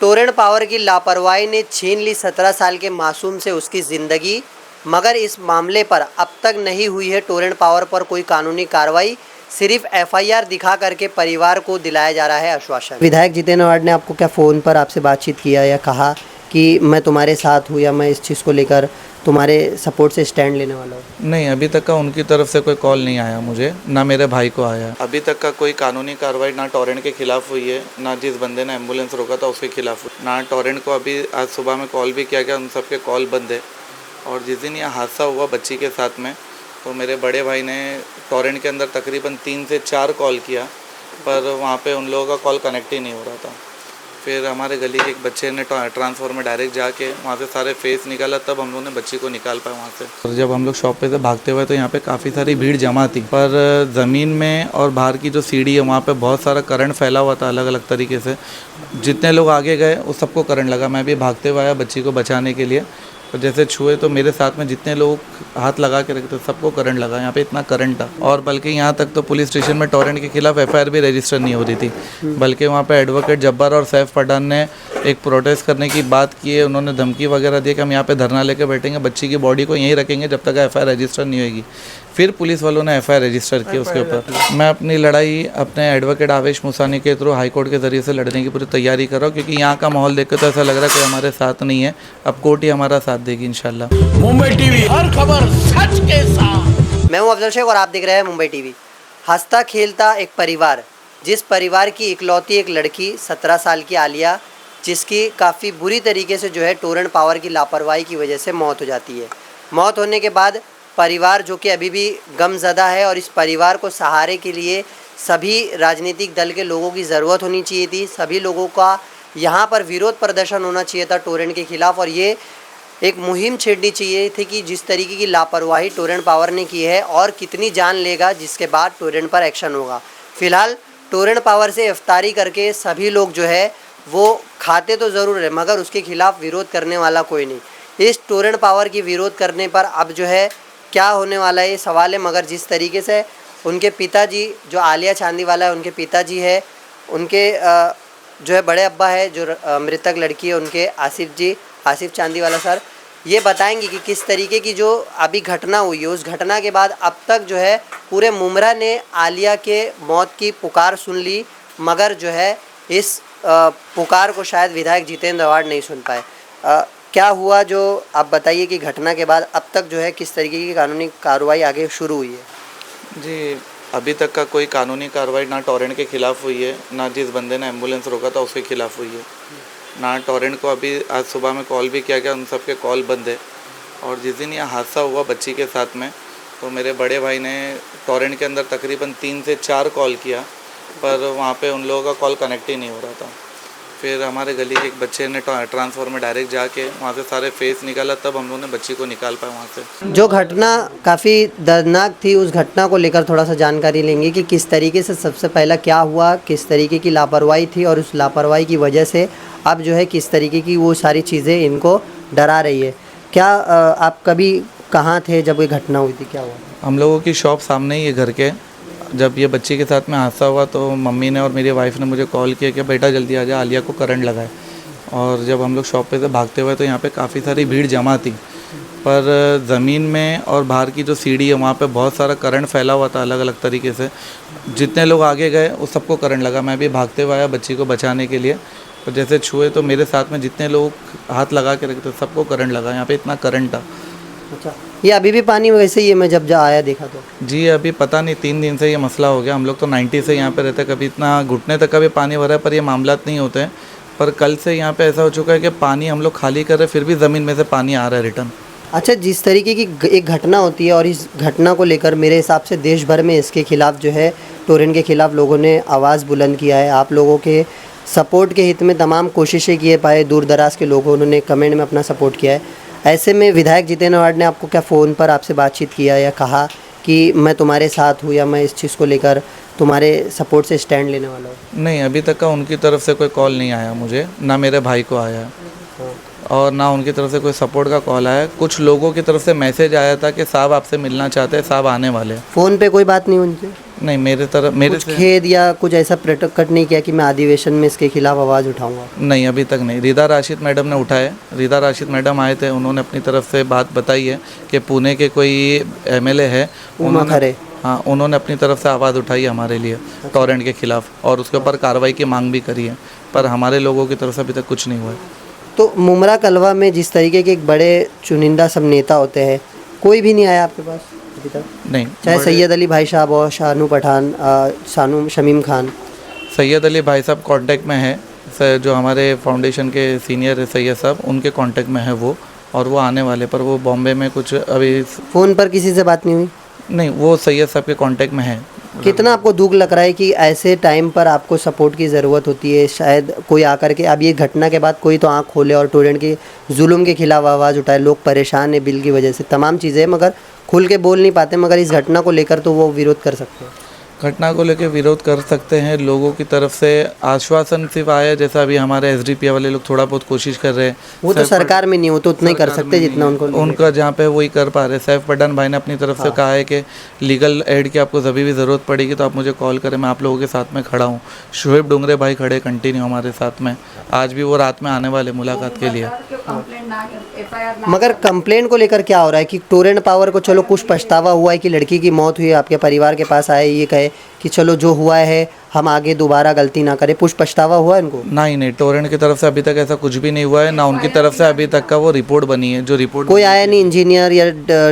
Torrent power की लापरवाही ने छीन ली 17 साल के मासूम से उसकी ज़िंदगी। मगर इस मामले पर अब तक नहीं हुई है टोरेंट पावर पर कोई कानूनी कार्रवाई। सिर्फ एफआईआर दिखा करके परिवार को दिलाया जा रहा है आश्वासन। विधायक जितेंद्र अवार्ड ने आपको क्या फ़ोन पर आपसे बातचीत किया या कहा कि मैं तुम्हारे साथ हूँ या मैं इस चीज़ को लेकर तुम्हारे सपोर्ट से स्टैंड लेने वाला हूँ? नहीं, अभी तक का उनकी तरफ से कोई कॉल नहीं आया मुझे, ना मेरे भाई को आया। अभी तक का कोई कानूनी कार्रवाई ना टोरेंट के खिलाफ हुई है, ना जिस बंदे ने एम्बुलेंस रोका था उसके खिलाफ हुई, ना टोरेंट को अभी आज सुबह में कॉल भी किया गया, उन सबके कॉल बंद है। और जिस दिन यह हादसा हुआ बच्ची के साथ में, तो मेरे बड़े भाई ने टोरेंट के अंदर तकरीबन 3 से 4 कॉल किया, पर वहाँ पर उन लोगों का कॉल कनेक्ट ही नहीं हो रहा था। फिर हमारे गली के एक बच्चे ने ट्रांसफार्मर में डायरेक्ट जाके वहाँ से सारे फेस निकाला, तब हम लोगों ने बच्ची को निकाल पाया वहाँ से। और जब हम लोग शॉप पे से भागते हुए तो यहाँ पे काफ़ी सारी भीड़ जमा थी, पर ज़मीन में और बाहर की जो सीढ़ी है वहाँ पे बहुत सारा करंट फैला हुआ था अलग अलग तरीके से। जितने लोग आगे गए उस सबको करंट लगा। मैं भी भागते हुए आया बच्ची को बचाने के लिए, तो जैसे छुए तो मेरे साथ में जितने लोग हाथ लगा के रखते सबको करंट लगा। यहाँ पे इतना करंट था, और बल्कि यहाँ तक तो पुलिस स्टेशन में टोरेंट के खिलाफ एफआईआर भी रजिस्टर नहीं हो रही थी। बल्कि वहाँ पे एडवोकेट जब्बार और सैफ पठान ने एक प्रोटेस्ट करने की बात की है। उन्होंने धमकी वगैरह दी कि हम यहाँ पे धरना लेकर बैठेंगे, बच्ची की बॉडी को यहीं रखेंगे जब तक एफआईआर रजिस्टर नहीं होगी। फिर पुलिस वालों ने एफआईआर रजिस्टर की उसके ऊपर। मैं अपनी लड़ाई अपने एडवोकेट आवेश मुसानी के थ्रू हाईकोर्ट के ज़रिए से लड़ने की पूरी तैयारी कर रहा हूँ, क्योंकि यहाँ का माहौल देख कर तो ऐसा लग रहा है कि हमारे साथ नहीं है। अब कोर्ट ही हमारा साथ देगी इंशाल्लाह। मुंबई टीवी, हर खबर सच के साथ। मैं हूं अफजल शेख और आप देख रहे हैं मुंबई टीवी। हंसता खेलता एक परिवार, जिस परिवार की इकलौती एक लड़की 17 साल की आलिया, जिसकी काफ़ी बुरी तरीके से जो है टोरेंट पावर की लापरवाही की वजह से मौत हो जाती है। मौत होने के बाद परिवार जो कि अभी भी गमज़दा है, और इस परिवार को सहारे के लिए सभी राजनीतिक दल के लोगों की ज़रूरत होनी चाहिए थी। सभी लोगों का यहाँ पर विरोध प्रदर्शन होना चाहिए था टोरेंट के ख़िलाफ़, और ये एक मुहिम छेड़नी चाहिए थी कि जिस तरीके की लापरवाही टोरेंट पावर ने की है और कितनी जान लेगा, जिसके बाद टोरेंट पर एक्शन होगा। फ़िलहाल टोरेंट पावर से इफ्तारी करके सभी लोग जो है वो खाते तो ज़रूर है, मगर उसके खिलाफ़ विरोध करने वाला कोई नहीं। इस टोरेंट पावर की विरोध करने पर अब जो है क्या होने वाला है ये सवाल है। मगर जिस तरीके से उनके पिताजी, जो आलिया चांदीवाला है उनके पिताजी है, उनके जो है बड़े अब्बा है, जो मृतक लड़की है उनके आसिफ चांदीवाला सर, ये बताएंगे कि किस तरीके की जो अभी घटना हुई है, उस घटना के बाद अब तक जो है पूरे मुमरा ने आलिया के मौत की पुकार सुन ली, मगर जो है इस पुकार को शायद विधायक जितेंद्र अवार्ड नहीं सुन पाए। क्या हुआ जो आप बताइए कि घटना के बाद अब तक जो है किस तरीके की कानूनी कार्रवाई आगे शुरू हुई है? जी, अभी तक का कोई कानूनी कार्रवाई ना टोरेंट के खिलाफ हुई है, ना जिस बंदे ने एम्बुलेंस रोका था उसके खिलाफ हुई है, ना टोरेंट को अभी आज सुबह में कॉल भी किया गया, उन सबके कॉल बंद है। और जिस दिन यह हादसा हुआ बच्ची के साथ में, तो मेरे बड़े भाई ने टोरेंट के अंदर तकरीबन 3 से 4 कॉल किया, पर वहाँ पे उन लोगों का कॉल कनेक्ट ही नहीं हो रहा था। फिर हमारे गली के एक बच्चे ने ट्रांसफार्मर में डायरेक्ट जाके वहाँ से सारे फेस निकाला, तब हम लोगों ने बच्ची को निकाल पाया वहाँ से। जो घटना काफ़ी दर्दनाक थी, उस घटना को लेकर थोड़ा सा जानकारी लेंगे कि किस तरीके से सबसे पहला क्या हुआ, किस तरीके की लापरवाही थी, और उस लापरवाही की वजह से अब जो है किस तरीके की वो सारी चीज़ें इनको डरा रही है। क्या आप कभी कहाँ थे जब ये घटना हुई थी, क्या हुआ? हम लोगों की शॉप सामने ही है घर के। जब ये बच्ची के साथ में हादसा हुआ तो मम्मी ने और मेरी वाइफ ने मुझे कॉल किया कि बेटा जल्दी आ जा, आलिया को करंट लगा है। और जब हम लोग शॉप पे से भागते हुए तो यहाँ पे काफ़ी सारी भीड़ जमा थी, पर ज़मीन में और बाहर की जो सीढ़ी है वहाँ पे बहुत सारा करंट फैला हुआ था अलग अलग तरीके से। जितने लोग आगे गए उस सबको करंट लगा। मैं भी भागते हुए आया बच्ची को बचाने के लिए, तो जैसे छुए तो मेरे साथ में जितने लोग हाथ लगा के रखते सबको करंट लगा। यहाँ पे इतना करंट था। अच्छा, ये अभी भी पानी वैसे ही है? मैं जब आया देखा तो। जी, अभी पता नहीं 3 दिन से ये मसला हो गया। हम लोग तो 90 से यहाँ पे रहते, कभी इतना घुटने तक का भी पानी भरा है, पर ये मामला नहीं होते हैं। पर कल से यहाँ पे ऐसा हो चुका है कि पानी हम लोग खाली कर रहे फिर भी ज़मीन में से पानी आ रहा है रिटर्न। अच्छा, जिस तरीके की एक घटना होती है, और इस घटना को लेकर मेरे हिसाब से देश भर में इसके खिलाफ जो है टोरेंट के खिलाफ लोगों ने आवाज़ बुलंद किया है। आप लोगों के सपोर्ट के हित में तमाम कोशिशें किए पाए, दूर दराज के लोगों उन्होंने कमेंट में अपना सपोर्ट किया है। ऐसे में विधायक जितेंद्र अवार्ड ने आपको क्या फ़ोन पर आपसे बातचीत किया या कहा कि मैं तुम्हारे साथ हूँ या मैं इस चीज़ को लेकर तुम्हारे सपोर्ट से स्टैंड लेने वाला हूँ? नहीं, अभी तक का उनकी तरफ से कोई कॉल नहीं आया मुझे, ना मेरे भाई को आया, और ना उनकी तरफ से कोई सपोर्ट का कॉल आया। कुछ लोगों की तरफ से मैसेज आया था कि साहब आपसे मिलना चाहते हैं, साहब आने वाले हैं। फ़ोन पे कोई बात नहीं उनसे? नहीं मेरे कुछ से खेद या कुछ ऐसा प्रकट नहीं किया कि मैं अधिवेशन में इसके खिलाफ आवाज़ उठाऊंगा? नहीं, अभी तक नहीं। रिदा राशिद मैडम ने उठाए। रिदा राशिद मैडम आए थे, उन्होंने अपनी तरफ से बात बताई है कि पुणे के कोई एमएलए है, उमा खरे। हाँ, उन्होंने अपनी तरफ से आवाज़ उठाई है हमारे लिए टॉरेंट के खिलाफ और उसके ऊपर कार्रवाई की मांग भी करी है, पर हमारे लोगों की तरफ से अभी तक कुछ नहीं हुआ है। तो मुमरा कलवा में जिस तरीके के एक बड़े चुनिंदा सब नेता होते हैं, कोई भी नहीं आया आपके पास अभी तक? नहीं, चाहे सैयद अली भाई साहब और शानू पठान, शानू शमीम खान। सैयद अली भाई साहब कांटेक्ट में है, जो हमारे फाउंडेशन के सीनियर है सैयद साहब, उनके कांटेक्ट में है वो, और वो आने वाले, पर वो बॉम्बे में कुछ अभी फ़ोन पर किसी से बात नहीं हुई? नहीं, वो सैयद साहब के कांटेक्ट में है। कितना आपको दुख लग रहा है कि ऐसे टाइम पर आपको सपोर्ट की ज़रूरत होती है, शायद कोई आकर के अब ये घटना के बाद कोई तो आँख खोले और टोरेंट के जुल्म के खिलाफ आवाज़ उठाए। लोग परेशान हैं बिल की वजह से, तमाम चीज़ें, मगर खुल के बोल नहीं पाते, मगर इस घटना को लेकर तो वो विरोध कर सकते हैं। घटना को लेकर विरोध कर सकते हैं। लोगों की तरफ से आश्वासन सिर्फ आया, जैसा अभी हमारे एसडीपीआई वाले लोग थोड़ा बहुत कोशिश कर रहे हैं। वो तो सरकार में नहीं, वो तो उतना ही कर सकते जितना उनका जहाँ पे वही कर पा रहे। सैफ पठान भाई ने अपनी तरफ से कहा है कि लीगल एड की आपको जब भी ज़रूरत पड़ेगी तो आप मुझे कॉल करें, मैं आप लोगों के साथ में खड़ा हूँ। शोएब डोंगरे भाई खड़े कंटिन्यू हमारे साथ में, आज भी वो रात में आने वाले मुलाकात के लिए। मगर कंप्लेंट को लेकर क्या हो रहा है कि टोरेंट पावर को चलो कुछ पछतावा हुआ है कि लड़की की मौत हुई, आपके परिवार के पास आए, ये कहे कि चलो जो हुआ है हम आगे दोबारा गलती ना करें, कुछ पछतावा हुआ है इनको? नहीं, टोरेंट की तरफ से अभी तक ऐसा कुछ भी नहीं हुआ है, ना उनकी तरफ से अभी तक का वो रिपोर्ट बनी है। जो रिपोर्ट कोई आया नहीं, इंजीनियर या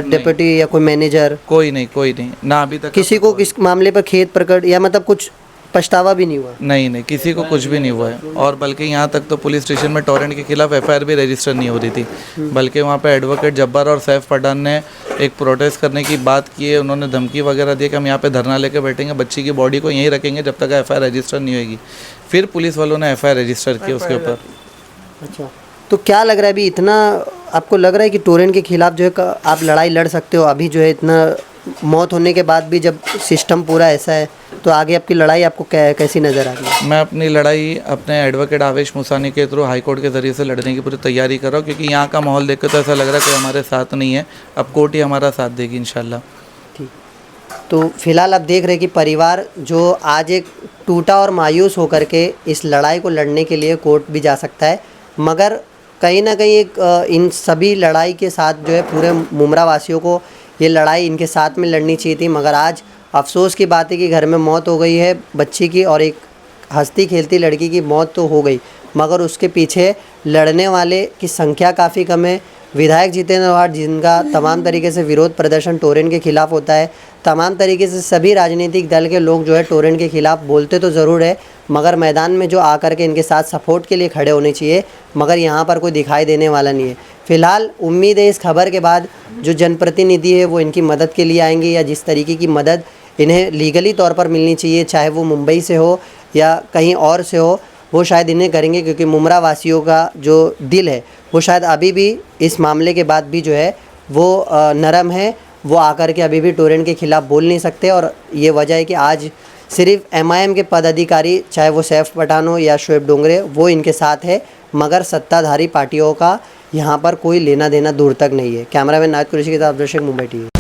डिप्टी या कोई मैनेजर? कोई नहीं, ना अभी तक किसी को किस मामले पर खेद प्रकट या मतलब कुछ पछतावा भी नहीं हुआ? नहीं, किसी को कुछ भी नहीं हुआ है। और बल्कि यहाँ तक तो पुलिस स्टेशन में टोरेंट के खिलाफ एफआईआर भी रजिस्टर नहीं हो रही थी, बल्कि वहाँ पे एडवोकेट जब्बार और सैफ पठान ने एक प्रोटेस्ट करने की बात की है। उन्होंने धमकी वगैरह दी कि हम यहाँ पे धरना लेकर बैठेंगे, बच्ची की बॉडी को यहीं रखेंगे जब तक एफआईआर रजिस्टर नहीं होगी। फिर पुलिस वालों ने एफआईआर रजिस्टर की उसके ऊपर। अच्छा, तो क्या लग रहा है अभी इतना आपको लग रहा है कि टोरेंट के खिलाफ जो है आप लड़ाई लड़ सकते हो? अभी जो है इतना मौत होने के बाद भी जब सिस्टम पूरा ऐसा है, तो आगे आपकी लड़ाई आपको कैसी नज़र आ रही है? मैं अपनी लड़ाई अपने एडवोकेट आवेश मुसानी के थ्रू हाई कोर्ट के ज़रिए से लड़ने की पूरी तैयारी कर रहा हूँ, क्योंकि यहाँ का माहौल देख कर तो ऐसा लग रहा है कि हमारे साथ नहीं है। अब कोर्ट ही हमारा साथ देगी इंशाल्लाह। ठीक, तो फिलहाल आप देख रहे हैं कि परिवार जो आज एक टूटा और मायूस होकर के इस लड़ाई को लड़ने के लिए कोर्ट भी जा सकता है, मगर कहीं ना कहीं एक इन सभी लड़ाई के साथ जो है पूरे मुमरा वासियों को ये लड़ाई इनके साथ में लड़नी चाहिए थी। मगर आज अफसोस की बात है कि घर में मौत हो गई है बच्ची की, और एक हंसती खेलती लड़की की मौत तो हो गई, मगर उसके पीछे लड़ने वाले की संख्या काफ़ी कम है। विधायक जितेंद्र आव्हाड, जिनका तमाम तरीके से विरोध प्रदर्शन टोरेंट के खिलाफ होता है, तमाम तरीके से सभी राजनीतिक दल के लोग जो है टोरेंट के खिलाफ बोलते तो ज़रूर है, मगर मैदान में जो आकर के इनके साथ सपोर्ट के लिए खड़े होने चाहिए, मगर यहाँ पर कोई दिखाई देने वाला नहीं है। फ़िलहाल उम्मीद है इस खबर के बाद जो जनप्रतिनिधि है वो इनकी मदद के लिए आएंगे, या जिस तरीके की मदद इन्हें लीगली तौर पर मिलनी चाहिए, चाहे वो मुंबई से हो या कहीं और से हो, वो शायद इन्हें करेंगे, क्योंकि मुमरा वासियों का जो दिल है वो शायद अभी भी इस मामले के बाद भी जो है वो नरम है। वो आकर के अभी भी टोरेंट के खिलाफ बोल नहीं सकते, और ये वजह है कि आज सिर्फ एमआईएम के पदाधिकारी, चाहे वो सैफ पठान हो या शोएब डोंगरे, वो इनके साथ है, मगर सत्ताधारी पार्टियों का यहाँ पर कोई लेना देना दूर तक नहीं है। कैमरामैन नायत कुरैशी के साथ अब्दुल शेख, मुंबई टीवी।